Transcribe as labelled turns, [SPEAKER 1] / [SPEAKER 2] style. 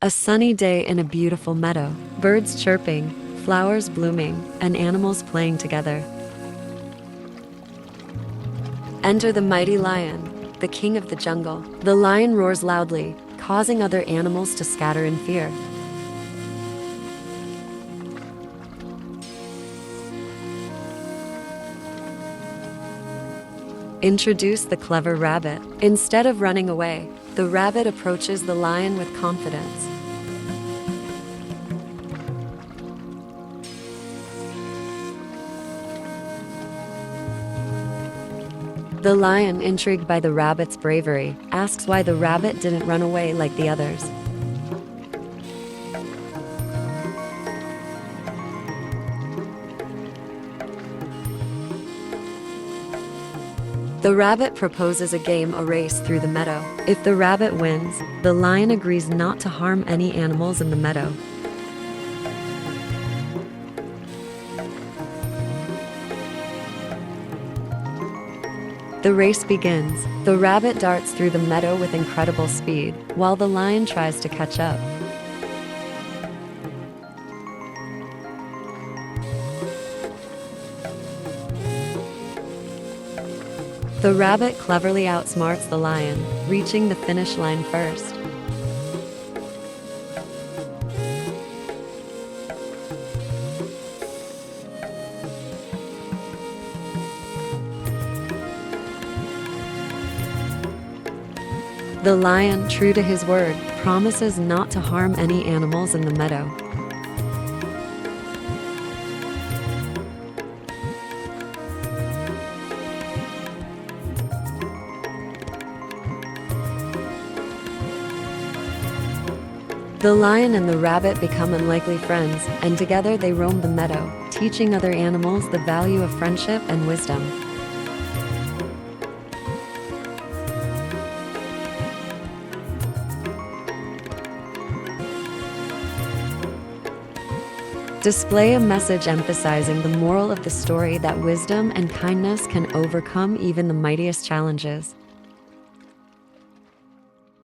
[SPEAKER 1] A sunny day in a beautiful meadow, birds chirping, flowers blooming, and animals playing together. Enter the mighty lion, the king of the jungle. The lion roars loudly, causing other animals to scatter in fear. Introduce the clever rabbit. Instead of running away, the rabbit approaches the lion with confidence. The lion, intrigued by the rabbit's bravery, asks why the rabbit didn't run away like the others. The rabbit proposes a game, a race through the meadow. If the rabbit wins, the lion agrees not to harm any animals in the meadow. The race begins. The rabbit darts through the meadow with incredible speed, while the lion tries to catch up. The rabbit cleverly outsmarts the lion, reaching the finish line first. The lion, true to his word, promises not to harm any animals in the meadow. The lion and the rabbit become unlikely friends, and together they roam the meadow, teaching other animals the value of friendship and wisdom. Display a message emphasizing the moral of the story that wisdom and kindness can overcome even the mightiest challenges.